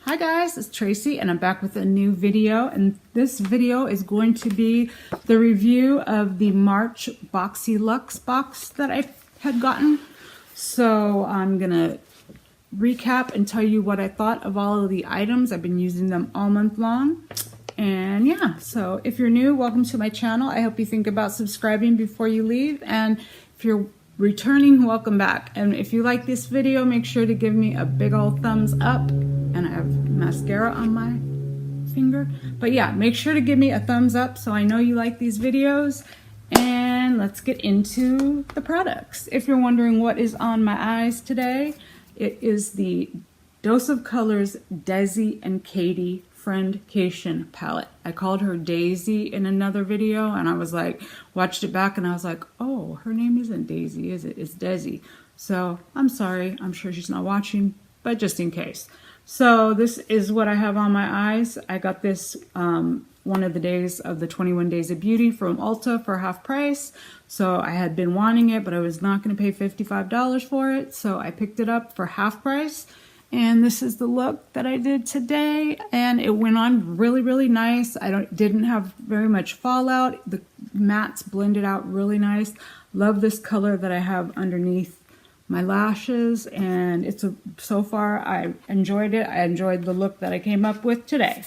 Hi guys, it's Tracy and I'm back with a new video, and this video is going to be the review of the March Boxy Luxe box that I had gotten. So I'm gonna recap and tell you what I thought of all of the items. I've been using them all month long. And yeah, so if you're new, welcome to my channel. I hope you think about subscribing before you leave, and if you're returning, welcome back. And if you like this video, make sure to give me a big old thumbs up. And I have mascara on my finger, but yeah, make sure to give me a thumbs up so I know you like these videos. And let's get into the products. If you're wondering what is on my eyes today, it is the Dose of Colors Desi and Katy Friendcation palette. I called her Daisy in another video, and I was like, watched it back and I was like, oh, her name isn't Daisy, is it? It's Desi. So I'm sorry, I'm sure she's not watching, but just in case. So this is what I have on my eyes. I got this one of the days of the 21 Days of Beauty from Ulta for half price. So I had been wanting it, but I was not going to pay $55 for it. So I picked it up for half price. And this is the look that I did today. And it went on really, really nice. Didn't have very much fallout. The mattes blended out really nice. Love this color that I have underneath my lashes, and so far I enjoyed it. I enjoyed the look that I came up with today.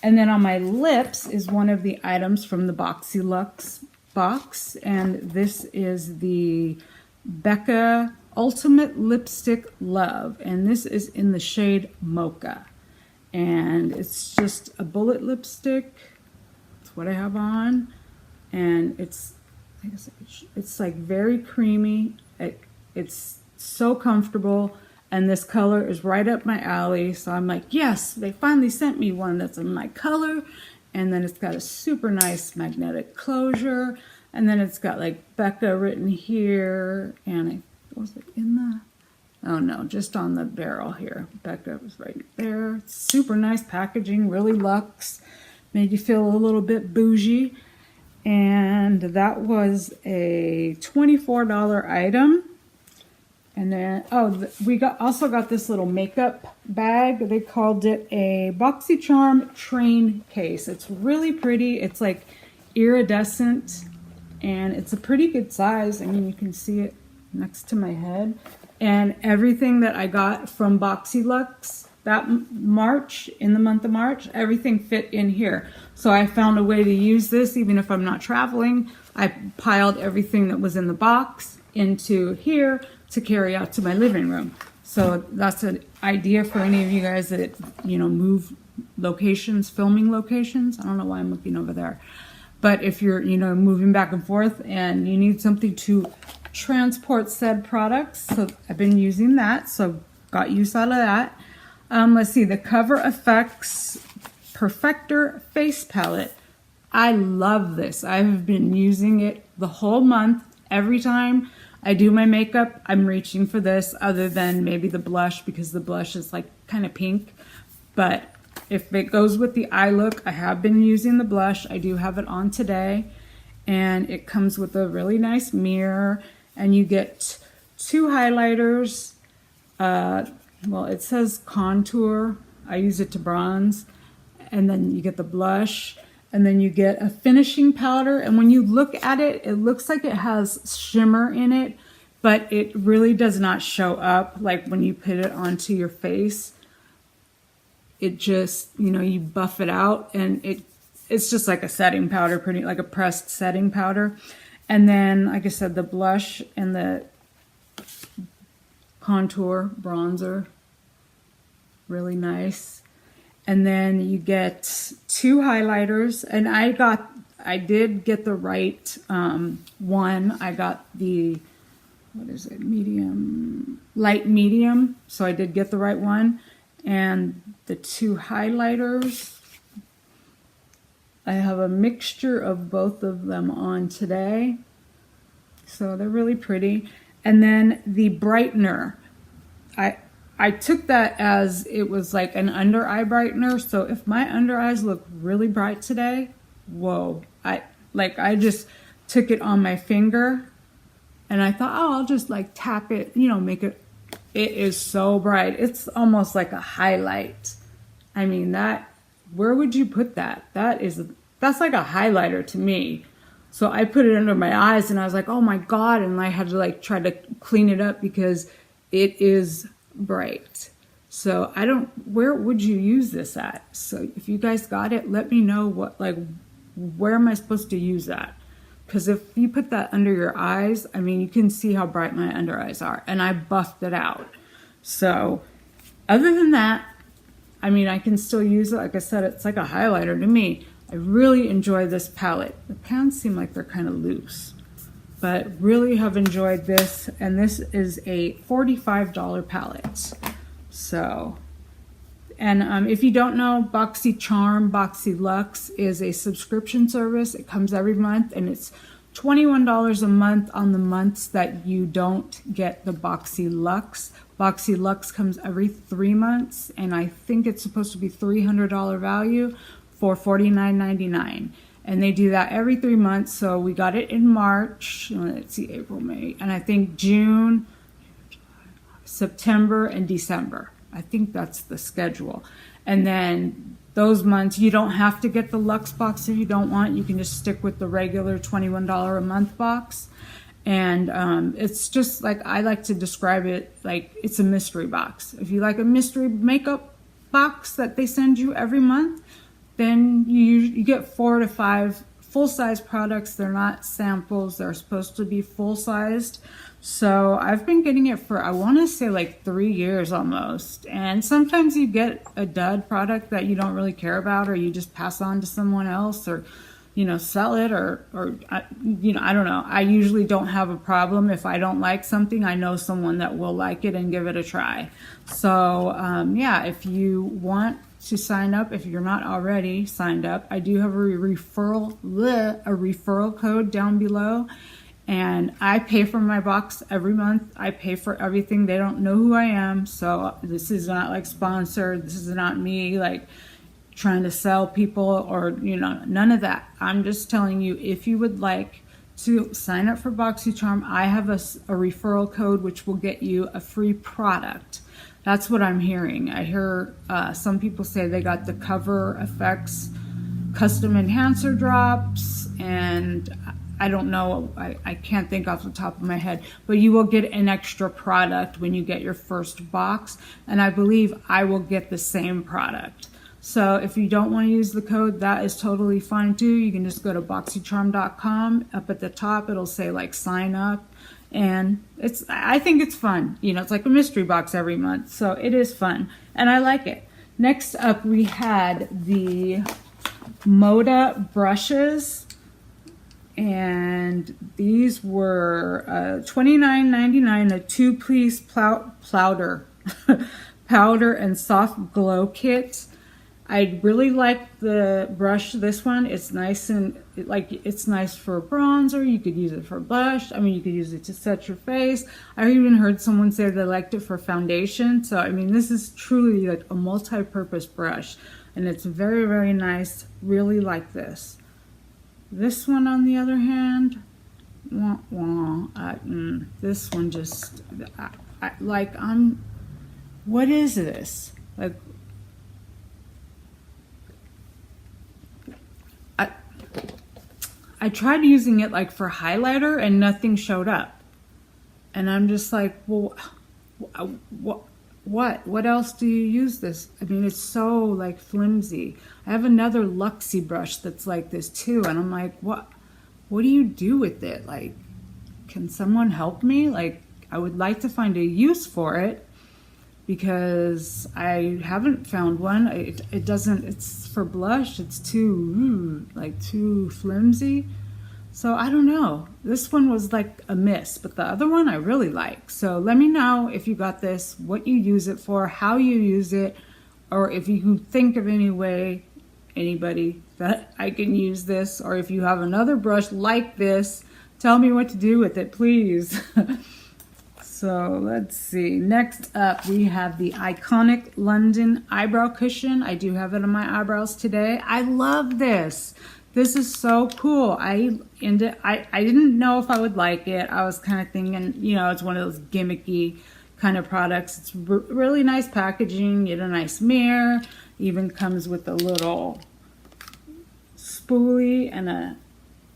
And then on my lips is one of the items from the Boxy Luxe box, and this is the Becca Ultimate Lipstick Love, and this is in the shade Mocha, and it's just a bullet lipstick. That's what I have on, and it's like very creamy. It's so comfortable, and this color is right up my alley. So I'm like, yes, they finally sent me one that's in my color. And then it's got a super nice magnetic closure. And then it's got like Becca written here. And was it in the, oh no, just on the barrel here. Becca was right there. Super nice packaging, really luxe. Made you feel a little bit bougie. And that was a $24 item. And then, we also got this little makeup bag. They called it a Boxycharm train case. It's really pretty. It's like iridescent, and it's a pretty good size. I mean, you can see it next to my head. And everything that I got from Boxy Luxe that March, in the month of March, everything fit in here. So I found a way to use this even if I'm not traveling. I piled everything that was in the box into here to carry out to my living room. So that's an idea for any of you guys that, move locations, filming locations. I don't know why I'm looking over there. But if you're, moving back and forth and you need something to transport said products, so I've been using that, so got use out of that. Let's see, the Cover FX Perfector Face Palette. I love this. I've been using it the whole month. Every time I do my makeup, I'm reaching for this, other than maybe the blush, because the blush is like kind of pink. But if it goes with the eye look, I have been using the blush. I do have it on today, and it comes with a really nice mirror, and you get two highlighters. Well, it says contour. I use it to bronze, and then you get the blush. And then you get a finishing powder, and when you look at it, it looks like it has shimmer in it, but it really does not show up. Like when you put it onto your face, it just, you buff it out, and it's just like a setting powder, pretty like a pressed setting powder. And then, like I said, the blush and the contour bronzer, really nice. And then you get two highlighters, and I did get the right one. I got the, what is it, medium, light medium. So I did get the right one. And the two highlighters, I have a mixture of both of them on today. So they're really pretty. And then the brightener, I took that as it was like an under eye brightener. So if my under eyes look really bright today, whoa. I just took it on my finger, and I thought, oh, I'll just like tap it, make it. It is so bright. It's almost like a highlight I mean, where would you put that? That's like a highlighter to me. So I put it under my eyes and I was like, oh my God. And I had to like try to clean it up because it is bright. So where would you use this at? So if you guys got it, let me know where am I supposed to use that? Because if you put that under your eyes, I mean, you can see how bright my under eyes are. And I buffed it out. So other than that, I mean, I can still use it. Like I said, it's like a highlighter to me. I really enjoy this palette. The pans seem like they're kind of loose, but really have enjoyed this. And this is a $45 palette. So, and if you don't know, Boxycharm, Boxy Luxe is a subscription service. It comes every month and it's $21 a month on the months that you don't get the Boxy Luxe. Boxy Luxe comes every 3 months and I think it's supposed to be $300 value for $49.99. And they do that every 3 months. So we got it in March, let's see, April, May, and I think June, September, and December. I think that's the schedule. And then those months, you don't have to get the Luxe box if you don't want. You can just stick with the regular $21 a month box. And it's just like, I like to describe it like it's a mystery box. If you like a mystery makeup box that they send you every month, then you get 4 to 5 full-size products. They're not samples. They're supposed to be full-sized. So I've been getting it for, I want to say like 3 years almost. And sometimes you get a dud product that you don't really care about, or you just pass on to someone else, or, you know, sell it, or you know, I don't know. I usually don't have a problem. If I don't like something, I know someone that will like it and give it a try. So yeah, if you want to sign up, if you're not already signed up, I do have a referral code down below, and I pay for my box every month. I pay for everything. They don't know who I am, so this is not like sponsored. This is not me like trying to sell people, or, you know, none of that. I'm just telling you, if you would like to sign up for Boxycharm, I have a referral code which will get you a free product. That's what I'm hearing. I hear some people say they got the Cover Effects Custom Enhancer Drops, and I don't know, I can't think off the top of my head, but you will get an extra product when you get your first box, and I believe I will get the same product. So if you don't want to use the code, that is totally fine too. You can just go to boxycharm.com. Up at the top, it'll say like sign up. And I think it's fun. You know, it's like a mystery box every month. So it is fun. And I like it. Next up, we had the Moda brushes. And these were $29.99, a 2-piece powder and soft glow kit. I really like the brush, this one. It's nice, and it's nice for bronzer. You could use it for blush. I mean, you could use it to set your face. I even heard someone say they liked it for foundation. So, I mean, this is truly like a multi-purpose brush, and it's very, very nice. Really like this. This one, on the other hand, this one just, what is this? Like, I tried using it like for highlighter and nothing showed up. And I'm just like, well, what else do you use this? I mean, it's so like flimsy. I have another Luxie brush that's like this too. And I'm like, what do you do with it? Like, can someone help me? Like, I would like to find a use for it, because I haven't found one. It doesn't, it's for blush. It's too flimsy. So I don't know. This one was like a miss, but the other one I really like. So let me know if you got this, what you use it for, how you use it, or if you can think of anybody that I can use this, or if you have another brush like this, tell me what to do with it, please. So let's see. Next up, we have the Iconic London Eyebrow Cushion. I do have it on my eyebrows today. I love this. This is so cool. I didn't know if I would like it. I was kind of thinking, you know, it's one of those gimmicky kind of products. It's really nice packaging. You get a nice mirror. Even comes with a little spoolie and a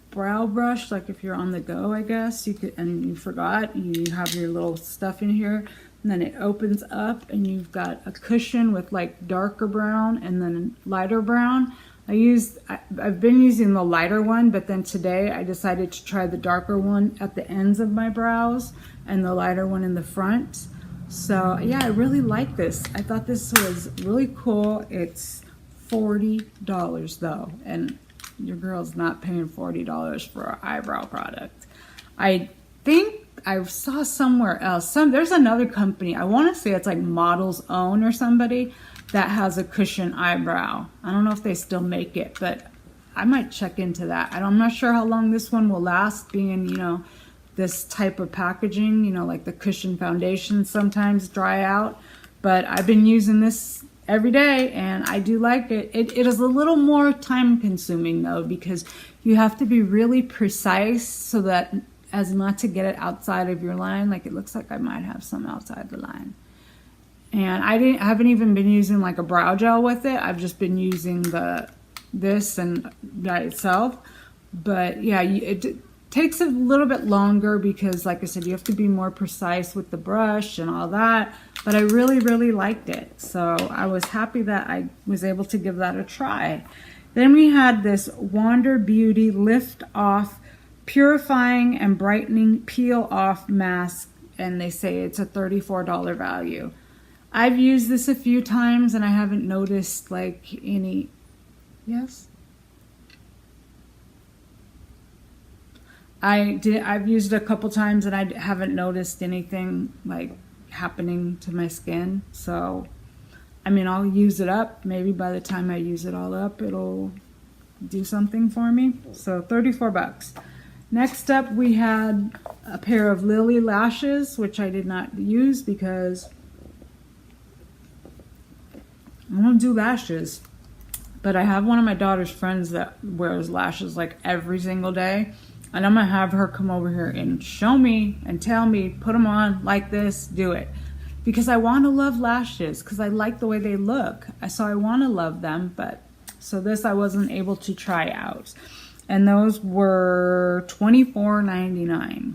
brow brush, like if you're on the go, I guess you could, and you forgot, you have your little stuff in here, and then it opens up and you've got a cushion with like darker brown and then lighter brown. I've been using the lighter one, but then today I decided to try the darker one at the ends of my brows and the lighter one in the front. So yeah, I really like this. I thought this was really cool. It's $40 though, and your girl's not paying $40 for an eyebrow product. I think I saw somewhere else, there's another company, I want to say it's like Model's Own or somebody, that has a cushion eyebrow. I don't know if they still make it, but I might check into that. I'm not sure how long this one will last, being, you know, this type of packaging, you know, like the cushion foundations sometimes dry out. But I've been using this every day and I do like it. It is a little more time consuming though, because you have to be really precise so that as not to get it outside of your line. Like it looks like I might have some outside the line. And I haven't even been using like a brow gel with it. I've just been using this and by itself. But yeah, it takes a little bit longer because, like I said, you have to be more precise with the brush and all that. But I really, really liked it. So I was happy that I was able to give that a try. Then we had this Wander Beauty Lift Off Purifying and Brightening Peel Off Mask. And they say it's a $34 value. I've used this a few times and I haven't noticed like any, yes? I've used it a couple times and I haven't noticed anything like happening to my skin. So, I mean, I'll use it up. Maybe by the time I use it all up, it'll do something for me. So 34 bucks. Next up, we had a pair of Lilly lashes, which I did not use because I don't do lashes. But I have one of my daughter's friends that wears lashes like every single day. And I'm going to have her come over here and show me and tell me, put them on like this, do it. Because I want to love lashes because I like the way they look. So I want to love them. But so this I wasn't able to try out. And those were $24.99.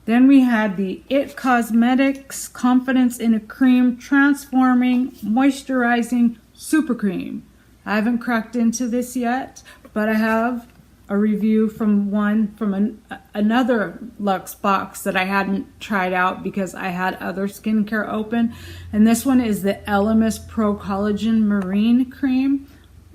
Then we had the IT Cosmetics Confidence in a Cream Transforming Moisturizing Super Cream. I haven't cracked into this yet, but I have a review from another Luxe box that I hadn't tried out because I had other skincare open. And this one is the Elemis Pro Collagen Marine Cream.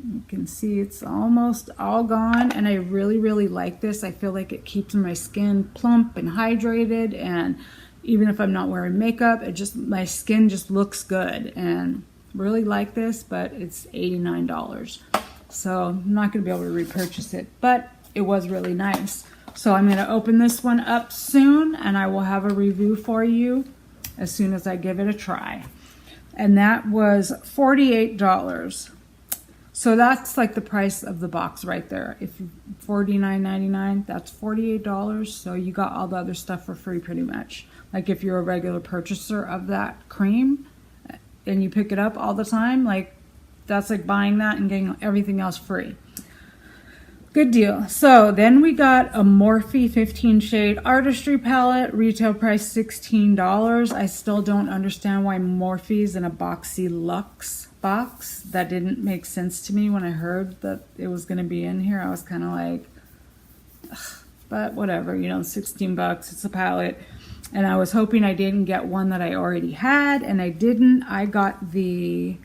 You can see it's almost all gone, and I really, really like this. I feel like it keeps my skin plump and hydrated, and even if I'm not wearing makeup, my skin just looks good, and really like this, but it's $89. So I'm not going to be able to repurchase it, but it was really nice. So I'm going to open this one up soon, and I will have a review for you as soon as I give it a try. And that was $48. So that's like the price of the box right there. If $49.99, that's $48. So you got all the other stuff for free pretty much. Like if you're a regular purchaser of that cream and you pick it up all the time, like that's like buying that and getting everything else free. Good deal. So then we got a Morphe 15 shade Artistry palette, retail price $16. I still don't understand why Morphe's in a Boxy Luxe box. That didn't make sense to me when I heard that it was going to be in here. I was kind of like, ugh, but whatever, you know, 16 bucks, it's a palette. And I was hoping I didn't get one that I already had, and I didn't. I got the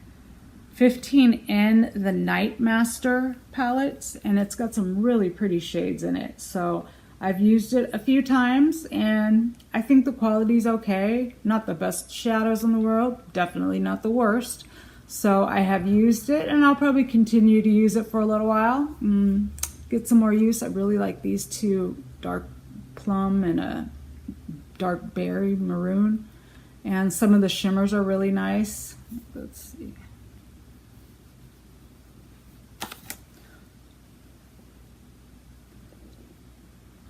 15N the Night Master palettes, and it's got some really pretty shades in it. So I've used it a few times and I think the quality's okay. Not the best shadows in the world, definitely not the worst. So I have used it and I'll probably continue to use it for a little while. Get some more use. I really like these two, dark plum and a dark berry maroon. And some of the shimmers are really nice. Let's see.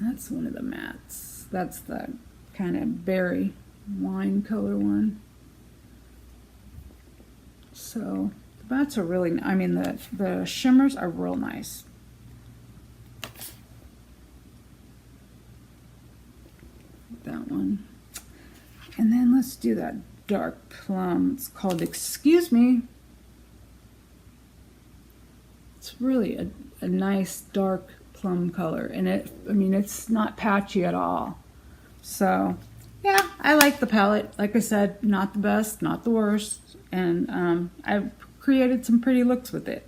That's one of the mattes. That's the kind of berry wine color one. So That's a really, I mean, the shimmers are real nice. That one. And then let's do that dark plum. It's called Excuse Me. It's really a nice dark plum color. And it, I mean, it's not patchy at all. So, yeah, I like the palette. Like I said, not the best, not the worst. And I've created some pretty looks with it.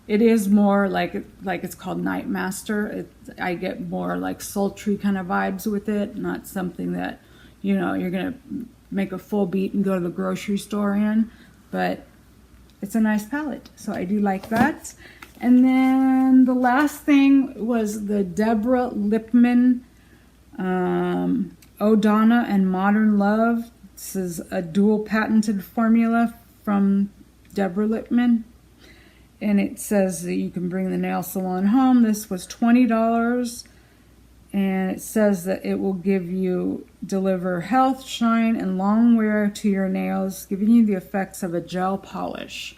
It is more like it's called Night Master. I get more like sultry kind of vibes with it, not something that, you know, you're gonna make a full beat and go to the grocery store in. But it's a nice palette, so I do like that. And then the last thing was the Deborah Lippmann O'Donna and Modern Love. This is a dual patented formula from Deborah Lippmann. And it says that you can bring the nail salon home. This was $20. And it says that it will deliver health, shine, and long wear to your nails, giving you the effects of a gel polish.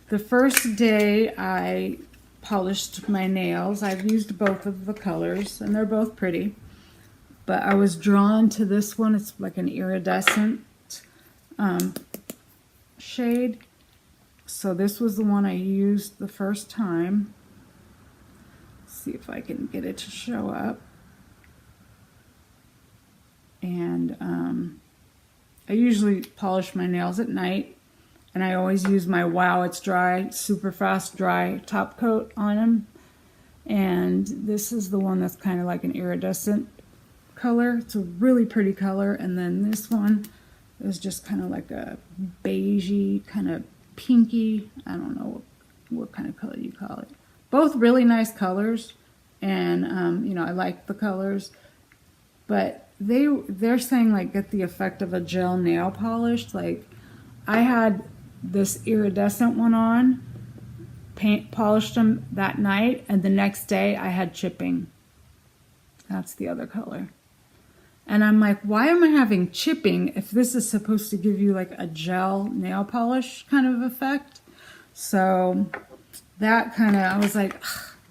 The first day I polished my nails, I've used both of the colors, and they're both pretty. But I was drawn to this one. It's like an iridescent shade. So this was the one I used the first time. Let's see if I can get it to show up. And I usually polish my nails at night. And I always use my Wow It's Dry, super fast dry top coat on them. And this is the one that's kind of like an iridescent color. It's a really pretty color. And then this one is just kind of like a beigey, kind of pinky, I don't know what kind of color you call it. Both really nice colors, and you know, I like the colors, but they're saying like get the effect of a gel nail polish. Like I had this iridescent one on, polished them that night, and the next day I had chipping. That's the other color. And I'm like, why am I having chipping if this is supposed to give you like a gel nail polish kind of effect? So that kind of, I was like,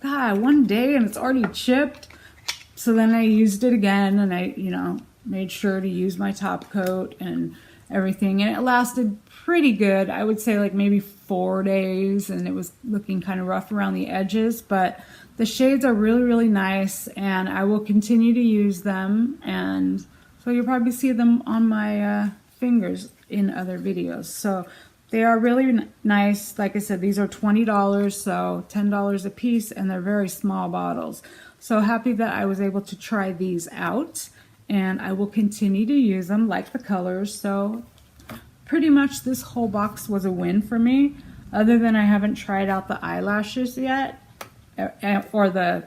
God, one day and it's already chipped. So then I used it again, and I, you know, made sure to use my top coat and everything. And it lasted pretty good. I would say like maybe 4 days, and it was looking kind of rough around the edges, but the shades are really, really nice, and I will continue to use them. And so you'll probably see them on my fingers in other videos. So they are really nice. Like I said, these are $20, so $10 a piece, and they're very small bottles. So happy that I was able to try these out, and I will continue to use them, like the colors. So pretty much this whole box was a win for me, other than I haven't tried out the eyelashes yet, or the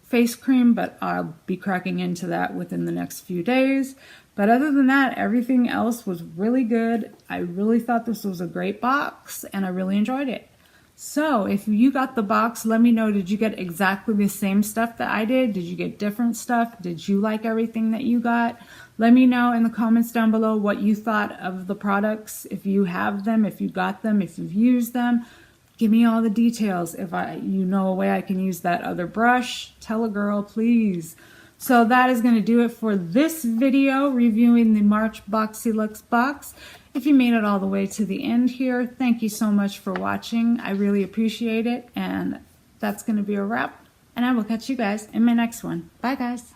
face cream, but I'll be cracking into that within the next few days. But other than that, everything else was really good. I really thought this was a great box, and I really enjoyed it. So if you got the box, let me know, did you get exactly the same stuff that I did? Did you get different stuff? Did you like everything that you got? Let me know in the comments down below what you thought of the products, if you have them, if you got them, if you've used them. Give me all the details. If you know a way I can use that other brush, tell a girl, please. So that is going to do it for this video reviewing the March Boxy Luxe box. If you made it all the way to the end here, thank you so much for watching. I really appreciate it. And that's going to be a wrap. And I will catch you guys in my next one. Bye, guys.